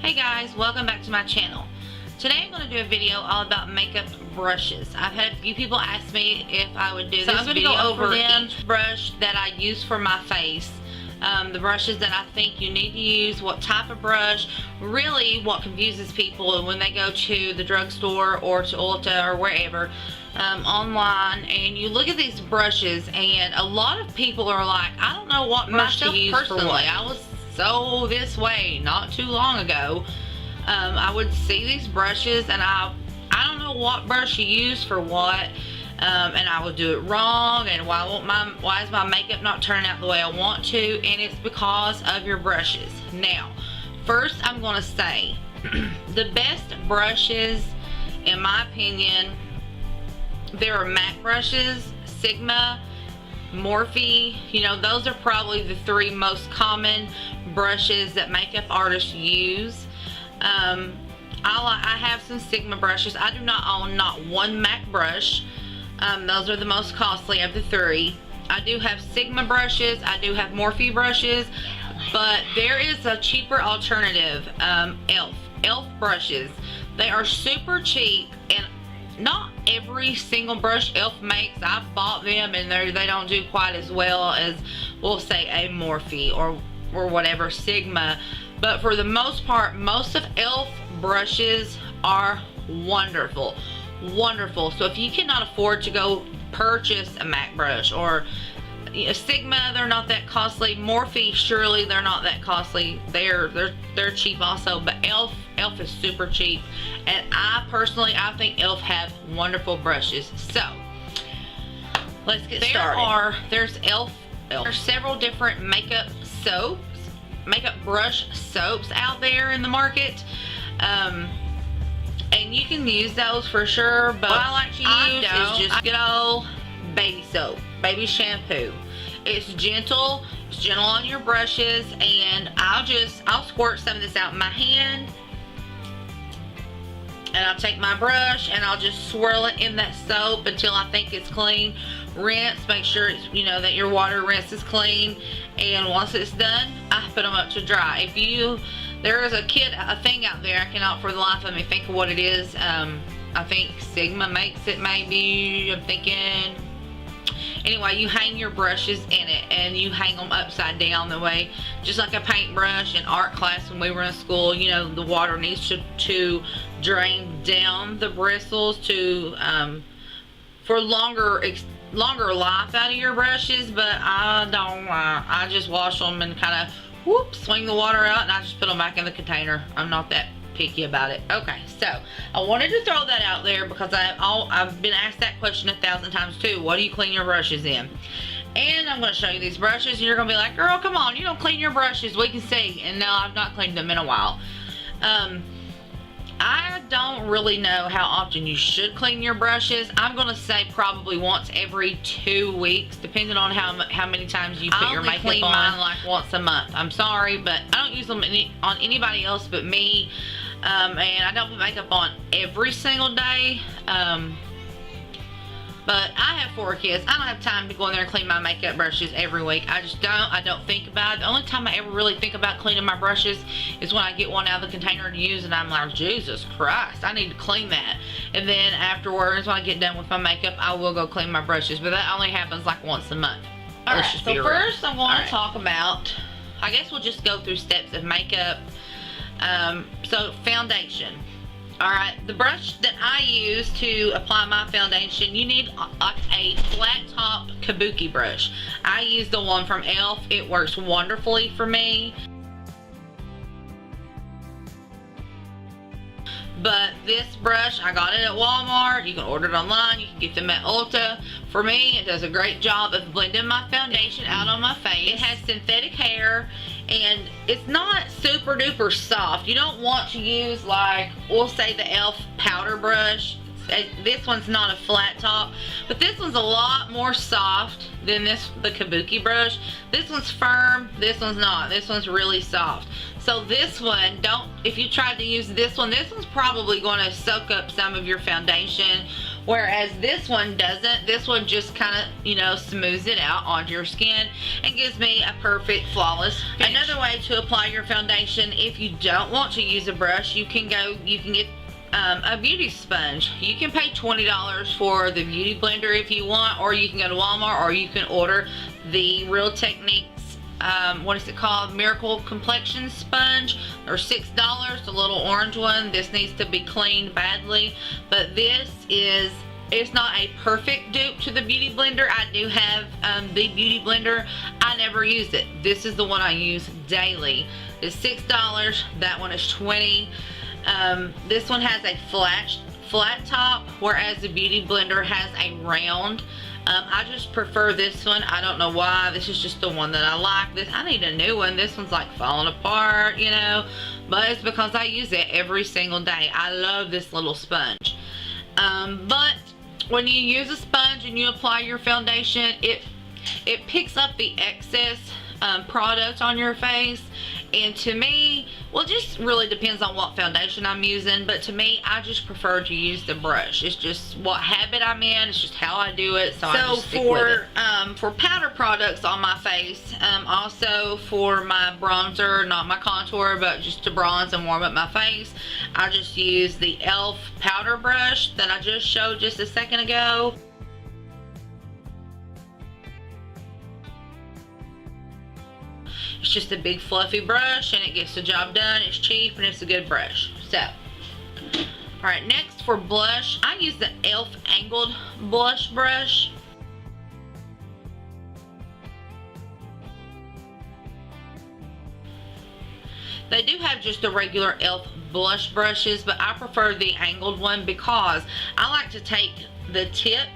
Hey guys, welcome back to my channel. Today I'm going to do a video all about makeup brushes. I've had a few people ask me if I would do this I'm gonna video go over each brush that I use for my face. The brushes that I think you need to use, what type of brush. Really what confuses people when they go to the drugstore or to Ulta or wherever online and you look at these brushes, and a lot of people are like, I don't know what brush to use for what. I was so this way not too long ago. I would see these brushes and I don't know what brush you use for what, and I would do it wrong, and why is my makeup not turning out the way I want to? And it's because of your brushes. Now first I'm going to say the best brushes in my opinion, there are MAC brushes, Sigma, Morphe. You know, those are probably the three most common brushes that makeup artists use. I have some Sigma brushes. I do not own not one MAC brush. Those are the most costly of the three. I do have Sigma brushes, I do have Morphe brushes, but there is a cheaper alternative, e.l.f. brushes. They are super cheap, and not every single brush e.l.f. makes. I've bought them and they don't do quite as well as, we'll say, a Morphe or whatever, Sigma. But for the most part, most of e.l.f. brushes are wonderful. Wonderful. So if you cannot afford to go purchase a MAC brush or a Sigma, they're not that costly. Morphe, surely they're not that costly. They're cheap also, but e.l.f. is super cheap, and I think e.l.f. have wonderful brushes. So let's get started. There's e.l.f. There's several different makeup brush soaps out there in the market, and you can use those for sure, but what I like to use is just good old baby soap, baby shampoo. It's gentle on your brushes, and I'll squirt some of this out in my hand, and I'll take my brush and I'll just swirl it in that soap until I think it's clean. Rinse, make sure it's, you know, that your water rinse is clean, and once it's done, I put them up to dry. There is a thing out there, I cannot for the life of me think of what it is. I think Sigma makes it, maybe, I'm thinking. Anyway, you hang your brushes in it, and you hang them upside down the way, just like a paintbrush. In art class when we were in school, you know, the water needs to drain down the bristles to for longer life out of your brushes. But I don't. I just wash them and kind of swing the water out, and I just put them back in the container. I'm not that picky about it. Okay, so I wanted to throw that out there because I've been asked that question 1,000 times too. What do you clean your brushes in? And I'm going to show you these brushes, and you're going to be like, girl, come on, you don't clean your brushes, we can see. And no, I've not cleaned them in a while. I don't really know how often you should clean your brushes. I'm going to say probably once every 2 weeks, depending on how many times you put your makeup on. I clean mine like once a month. I'm sorry, but I don't use them on anybody else but me. And I don't put makeup on every single day. But I have 4 kids. I don't have time to go in there and clean my makeup brushes every week. I just don't. I don't think about it. The only time I ever really think about cleaning my brushes is when I get one out of the container to use, and I'm like, Jesus Christ, I need to clean that. And then afterwards, when I get done with my makeup, I will go clean my brushes. But that only happens like once a month. Alright, so first I'm going to talk about, I guess we'll just go through steps of makeup. So foundation. Alright, the brush that I use to apply my foundation, you need like a flat top kabuki brush. I use the one from e.l.f. It works wonderfully for me. But this brush, I got it at Walmart. You can order it online. You can get them at Ulta. For me, it does a great job of blending my foundation out on my face. It has synthetic hair, and it's not super duper soft. You don't want to use, like, we'll say the e.l.f. powder brush. This one's not a flat top, but this one's a lot more soft than the kabuki brush. This one's firm, this one's not. This one's really soft. So this one, if you tried to use this one's probably going to soak up some of your foundation whereas this one doesn't. This one just kind of, you know, smooths it out onto your skin and gives me a perfect, flawless finish. Another way to apply your foundation, if you don't want to use a brush, you can get a beauty sponge. You can pay $20 for the beauty blender if you want, or you can go to Walmart, or you can order the Real Techniques what is it called, Miracle Complexion Sponge. They're $6, the little orange one. This needs to be cleaned badly, but this is, it's not a perfect dupe to the beauty blender. I do have the beauty blender. I never use it. This is the one I use daily. It's $6. That one is $20. This one has a flat top, whereas the beauty blender has a round. I just prefer this one. I don't know why. This is just the one that I like. I need a new one. This one's like falling apart, you know, but it's because I use it every single day. I love this little sponge. But when you use a sponge and you apply your foundation, it picks up the excess product on your face. And to me, well, it just really depends on what foundation I'm using, but to me, I just prefer to use the brush. It's just what habit I'm in. It's just how I do it. So I just stick with it. For powder products on my face, also for my bronzer, not my contour, but just to bronze and warm up my face, I just use the e.l.f. powder brush that I just showed just a second ago. It's just a big fluffy brush and it gets the job done. It's cheap and it's a good brush. So, alright, next for blush, I use the e.l.f. angled blush brush. They do have just the regular e.l.f. blush brushes, but I prefer the angled one because I like to take the tip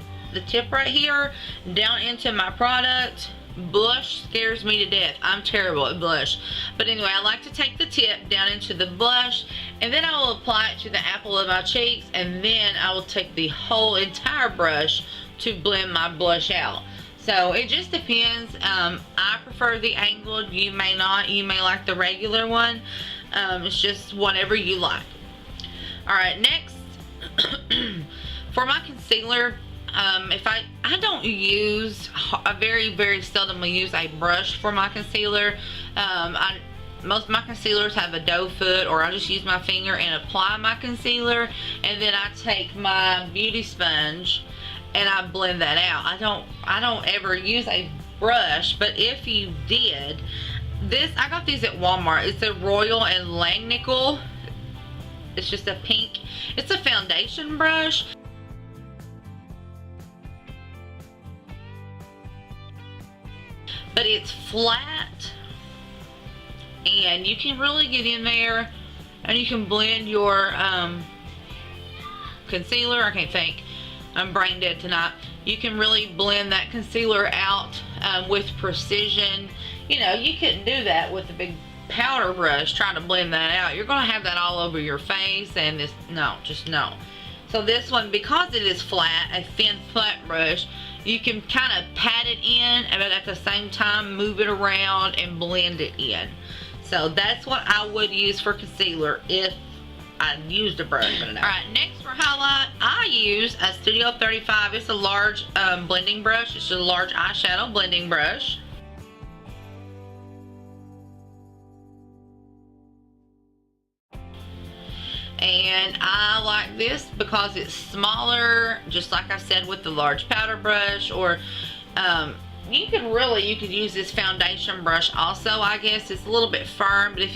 right here down into my product. Blush scares me to death. I'm terrible at blush. But anyway, I like to take the tip down into the blush, and then I will apply it to the apple of my cheeks, and then I will take the whole entire brush to blend my blush out. So it just depends. I prefer the angled. You may not. You may like the regular one. It's just whatever you like. Alright, next for my concealer, if I don't use, I very seldomly use a brush for my concealer. Most of my concealers have a doe foot, or I just use my finger and apply my concealer, and then I take my beauty sponge and I blend that out. I don't ever use a brush, but if you did, I got these at Walmart. It's a Royal and Langnickel. It's just a pink. It's a foundation brush. But it's flat, and you can really get in there and you can blend your concealer. I can't think. I'm brain dead tonight. You can really blend that concealer out with precision. You know, you couldn't do that with a big powder brush trying to blend that out. You're going to have that all over your face, and this, no. So this one, because it is flat, a thin flat brush, you can kind of pat it in, but at the same time move it around and blend it in. So that's what I would use for concealer if I used a brush. Alright, next for highlight, I use a Studio 35. It's a large blending brush. It's a large eyeshadow blending brush. And I like this because it's smaller, just like I said with the large powder brush. Or you could use this foundation brush also. I guess it's a little bit firm, but if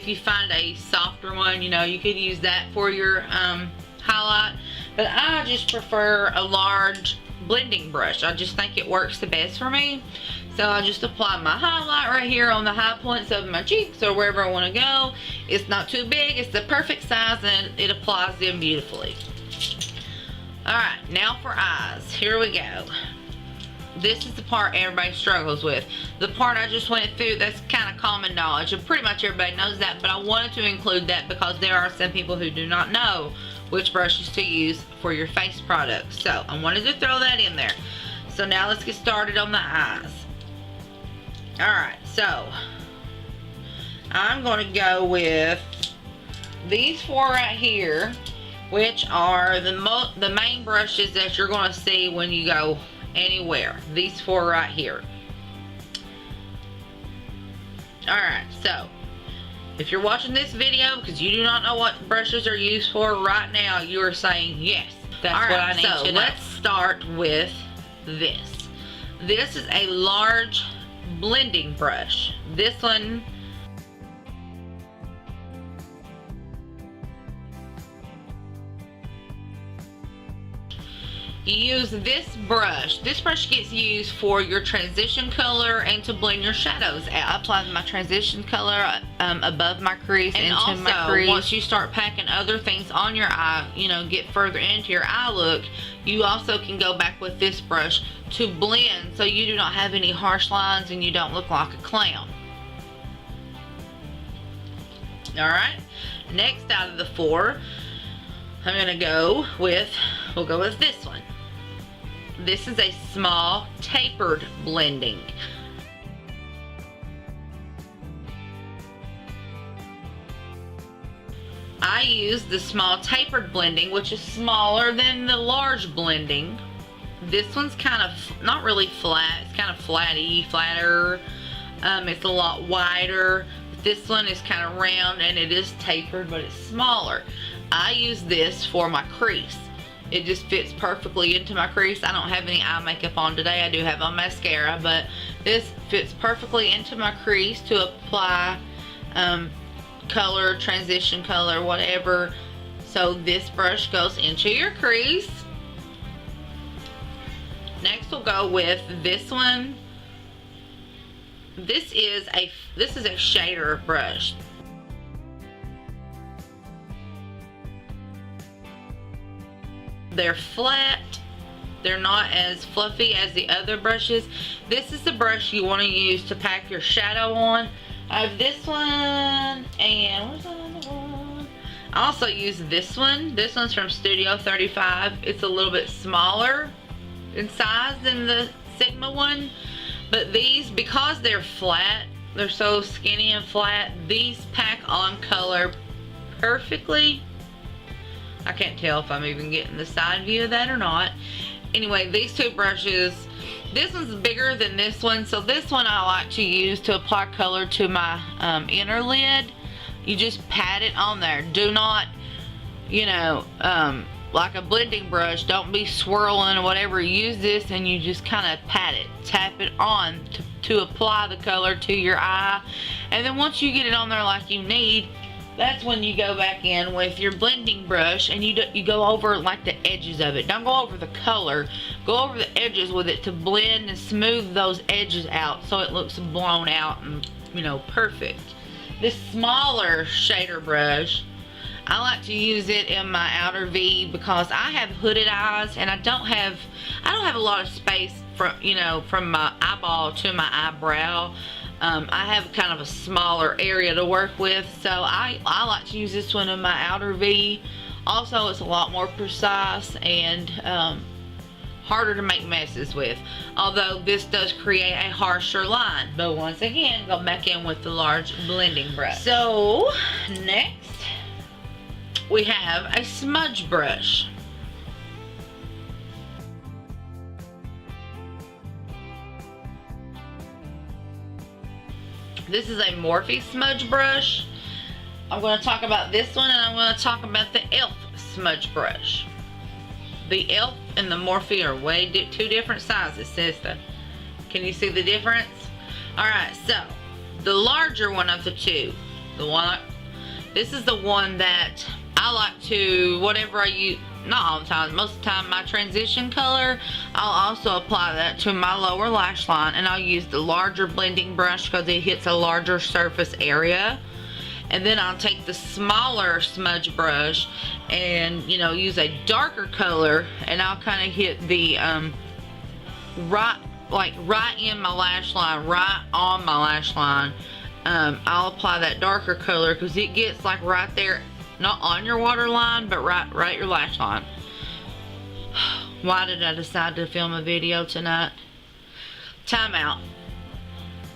you find a softer one, you know, you could use that for your highlight. But I just prefer a large blending brush. I just think it works the best for me. So I just apply my highlight right here on the high points of my cheeks or wherever I want to go. It's not too big. It's the perfect size, and it applies them beautifully. Alright, now for eyes. Here we go. This is the part everybody struggles with. The part I just went through, that's kind of common knowledge, and pretty much everybody knows that, but I wanted to include that because there are some people who do not know which brushes to use for your face products. So I wanted to throw that in there. So now let's get started on the eyes. Alright, so I'm going to go with these four right here. which are the main brushes that you're going to see when you go anywhere. These 4 right here. Alright, so if you're watching this video because you do not know what brushes are used for right now, you are saying yes, that's what I need to know. Let's start with this. This is a large blending brush. This one you use this brush. This brush gets used for your transition color and to blend your shadows out. I apply my transition color above my crease and into my crease. Once you start packing other things on your eye, you know, get further into your eye look, you also can go back with this brush to blend so you do not have any harsh lines and you don't look like a clown. Alright, next out of the 4, I'm gonna go with, we'll go with this one. This is a small tapered blending. I use the small tapered blending, which is smaller than the large blending. This one's kind of not really flat, it's kind of flatter. It's a lot wider. This one is kind of round and it is tapered, but it's smaller. I use this for my crease. It just fits perfectly into my crease. I don't have any eye makeup on today. I do have on mascara, but this fits perfectly into my crease to apply color, transition color, whatever. So this brush goes into your crease. Next we'll go with this one. This is a shader brush. They're flat. They're not as fluffy as the other brushes. This is the brush you want to use to pack your shadow on. I have this one, and where's the other one? I also use this one. This one's from Studio 35. It's a little bit smaller in size than the Sigma one, but these, because they're flat, they're so skinny and flat, these pack on color perfectly. I can't tell if I'm even getting the side view of that or not. Anyway, these 2 brushes, this one's bigger than this one, so this one I like to use to apply color to my inner lid. You just pat it on there. Do not, you know, like a blending brush, don't be swirling or whatever. Use this and you just kind of pat it, tap it on to apply the color to your eye. And then once you get it on there like you need, that's when you go back in with your blending brush and you go over like the edges of it. Don't go over the color. Go over the edges with it to blend and smooth those edges out so it looks blown out and, you know, perfect. This smaller shader brush, I like to use it in my outer V because I have hooded eyes and I don't have a lot of space from, you know, from my eyeball to my eyebrow. I have kind of a smaller area to work with, so I like to use this one in my outer V. Also, it's a lot more precise and harder to make messes with, although this does create a harsher line. But once again, go back in with the large blending brush. So next we have a smudge brush. This is a Morphe smudge brush. I'm going to talk about this one and I'm going to talk about the e.l.f. smudge brush. The e.l.f. and the Morphe are way 2 different sizes, sister. Can you see the difference? Alright, so the larger one of the 2, this is the one that I like to, whatever I use, not all the time, most of the time, my transition color, I'll also apply that to my lower lash line, and I'll use the larger blending brush because it hits a larger surface area. And then I'll take the smaller smudge brush and, you know, use a darker color, and I'll kind of hit the right in my lash line, right on my lash line. I'll apply that darker color because it gets like right there, not on your waterline, but right your lash line. Why did I decide to film a video tonight? Time out.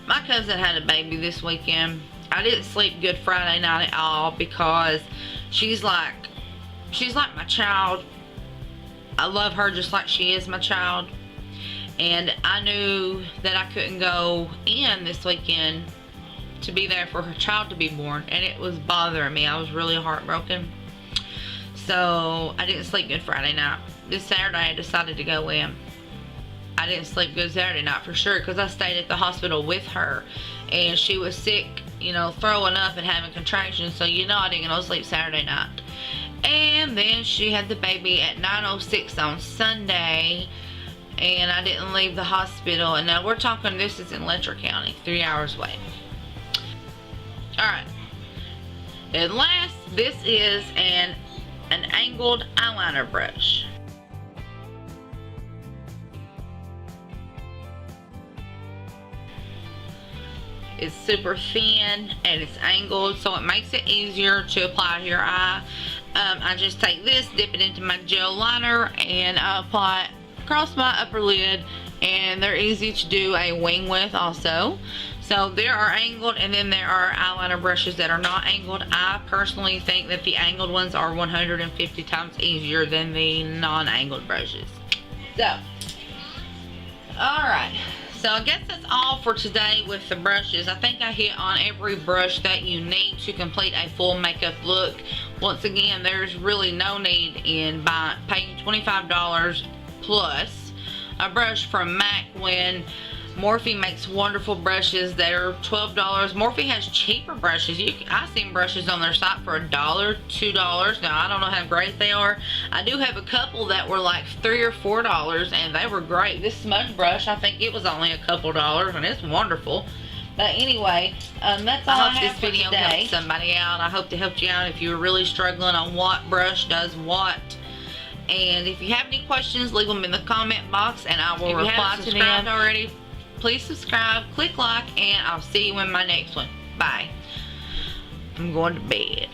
My cousin had a baby this weekend. I didn't sleep good Friday night at all because she's like she's like my child. I love her just like she is my child. And I knew that I couldn't go in this weekend to be there for her child to be born, and it was bothering me. I was really heartbroken. So I didn't sleep good Friday night. This Saturday I decided to go in. I didn't sleep good Saturday night for sure, because I stayed at the hospital with her, and she was sick, you know, throwing up and having contractions, so you know I didn't go to sleep Saturday night. And then she had the baby at 9:06 on Sunday, and I didn't leave the hospital. And now we're talking, this is in Letcher County, 3 hours away. Alright, and last, this is an angled eyeliner brush. It's super thin and it's angled, so it makes it easier to apply to your eye. I just take this, dip it into my gel liner, and I apply it across my upper lid, and they're easy to do a wing with also. So there are angled, and then there are eyeliner brushes that are not angled. I personally think that the angled ones are 150 times easier than the non-angled brushes. So, alright. So I guess that's all for today with the brushes. I think I hit on every brush that you need to complete a full makeup look. Once again, there's really no need in paying $25 plus a brush from MAC when Morphe makes wonderful brushes that are $12. Morphe has cheaper brushes. I've seen brushes on their site for $1, $2. Now, I don't know how great they are. I do have a couple that were like $3 or $4, and they were great. This smudge brush, I think it was only a couple dollars, and it's wonderful. But anyway, that's all I have for today. I hope this video helped somebody out. I hope it helped you out if you were really struggling on what brush does what. And if you have any questions, leave them in the comment box, and I will reply to them. Already, please subscribe, click like, and I'll see you in my next one. Bye. I'm going to bed.